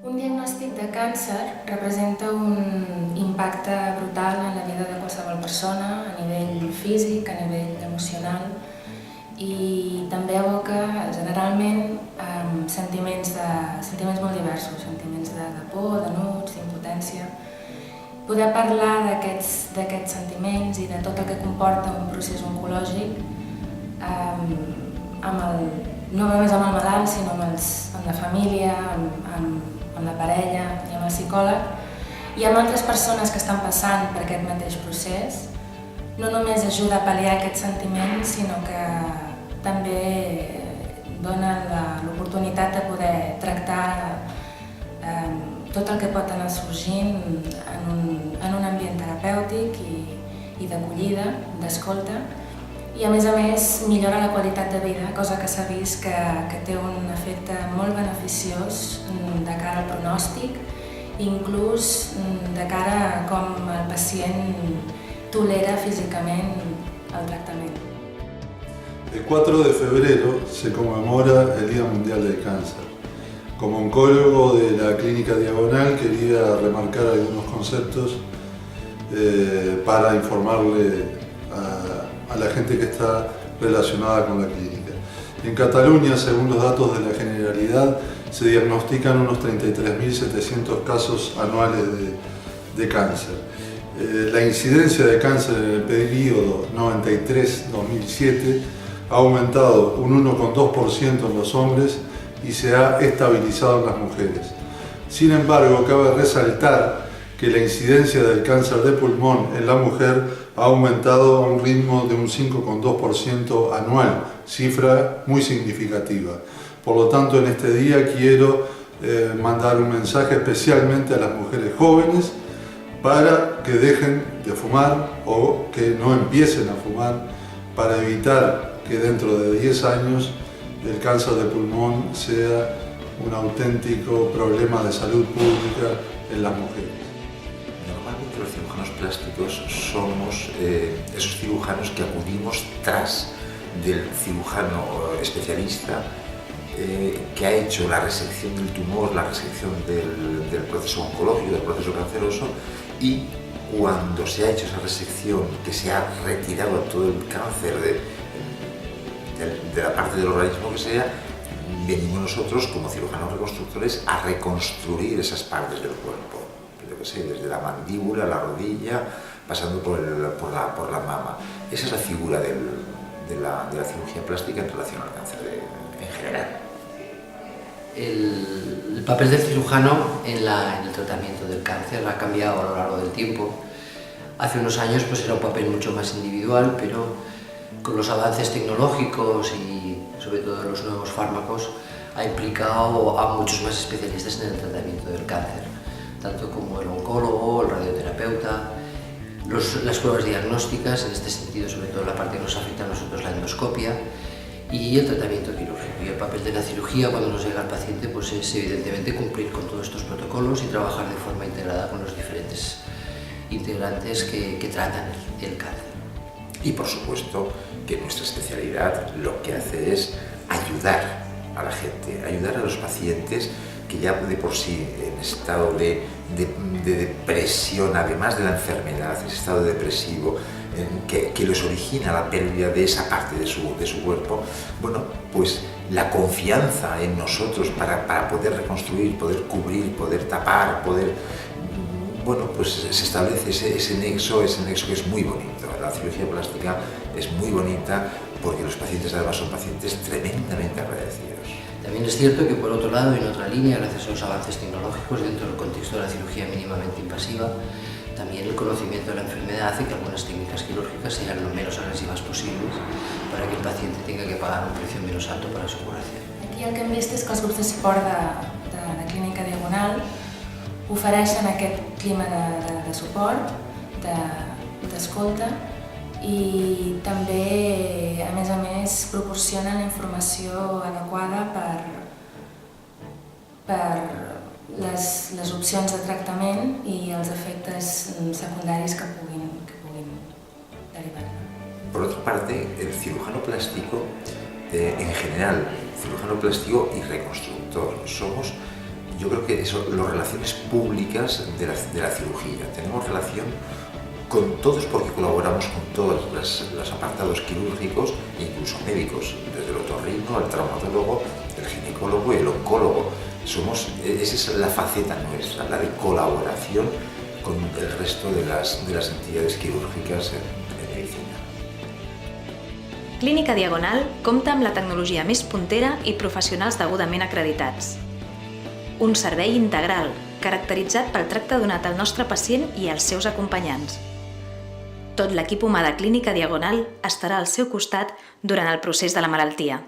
Un diagnòstic de càncer representa un impacte brutal en la vida de qualsevol persona, a nivell físic, a nivell emocional, i també evoca generalment sentiments molt diversos, sentiments de por, d'enuig, d'impotència. Poder parlar d'aquests sentiments i de tot el que comporta un procés oncològic no només amb el malalt, sinó amb la família, amb la parella i amb el psicòleg i amb altres persones que estan passant per aquest mateix procés, no només ajuda a pal·liar aquests sentiments, sinó que també dona l'oportunitat de poder tractar tot el que pot anar sorgint en un ambient terapèutic i d'acollida, d'escolta, i a més millora la qualitat de vida, cosa que s'ha vist que té un efecte molt beneficiós de cara al pronòstic, inclús de cara a com el pacient tolera físicament el tractament. El 4 de febrero se conmemora el Día Mundial del Cáncer. Como oncólogo de la Clínica Diagonal quería remarcar algunos conceptos para informarle a la gente que está relacionada con la clínica. En Cataluña, según los datos de la Generalidad, se diagnostican unos 33.700 casos anuales de cáncer. La incidencia de cáncer en el periodo 93-2007 ha aumentado un 1,2% en los hombres y se ha estabilizado en las mujeres. Sin embargo, cabe resaltar que la incidencia del cáncer de pulmón en la mujer ha aumentado a un ritmo de un 5,2% anual, cifra muy significativa. Por lo tanto, en este día quiero mandar un mensaje especialmente a las mujeres jóvenes para que dejen de fumar o que no empiecen a fumar, para evitar que dentro de 10 años el cáncer de pulmón sea un auténtico problema de salud pública en las mujeres. Normalmente los cirujanos plásticos somos esos cirujanos que acudimos tras del cirujano especialista que ha hecho la resección del tumor, la resección del proceso oncológico, del proceso canceroso, y cuando se ha hecho esa resección, que se ha retirado todo el cáncer de la parte del organismo que sea, venimos nosotros como cirujanos reconstructores a reconstruir esas partes del cuerpo, yo que sé, desde la mandíbula, la rodilla, pasando por la mama. Esa es la figura de la cirugía plástica en relación al cáncer en general. El papel del cirujano en el tratamiento del cáncer ha cambiado a lo largo del tiempo. Hace unos años era un papel mucho más individual, pero con los avances tecnológicos y sobre todo los nuevos fármacos ha implicado a muchos más especialistas en el tratamiento del cáncer, tanto como el oncólogo, el radioterapeuta, las pruebas diagnósticas, en este sentido sobre todo la parte que nos afecta a nosotros, la endoscopia, y el tratamiento quirúrgico. Y el papel de la cirugía cuando nos llega al paciente es evidentemente cumplir con todos estos protocolos y trabajar de forma integrada con los diferentes integrantes que tratan el cáncer. Y por supuesto que nuestra especialidad lo que hace es ayudar a la gente, ayudar a los pacientes que ya de por sí en estado de depresión, además de la enfermedad, ese estado depresivo que les origina la pérdida de esa parte de su cuerpo, bueno, pues la confianza en nosotros para poder reconstruir, poder cubrir, poder tapar, bueno, pues se establece ese nexo que es muy bonito. La cirugía plástica es muy bonita porque los pacientes además son pacientes tremendamente agradecidos. También es cierto que por otro lado, en otra línea, gracias a los avances tecnológicos dentro del contexto de la cirugía mínimamente invasiva, también el conocimiento de la enfermedad hace que algunas técnicas quirúrgicas sean lo menos agresivas posibles para que el paciente tenga que pagar un precio menos alto para su curación. Aquí el que hem vist és que els grups de suport de la Clínica Diagonal ofereixen aquest clima de suport, d'escolta, i també, a més, proporcionen la informació adequada per les opcions de tractament i els efectes secundaris que puguin derivar. Por otra parte, el cirujano plástico, en general, cirujano plástico y reconstructor, somos yo creo que eso, las relaciones públicas de la cirugía. Tenemos relación con todos porque colaboramos con todos los apartados quirúrgicos e incluso médicos, desde el otorrino, el traumatólogo, el ginecólogo y el oncólogo. Esa es la faceta nuestra, la de colaboración con el resto de las entidades quirúrgicas en medicina. Clínica Diagonal compta amb la tecnologia més puntera i professionals degudament acreditats. Un servei integral, caracteritzat pel tracte donat al nostre pacient i als seus acompanyants. Tot l'equip humà de Clínica Diagonal estarà al seu costat durant el procés de la malaltia.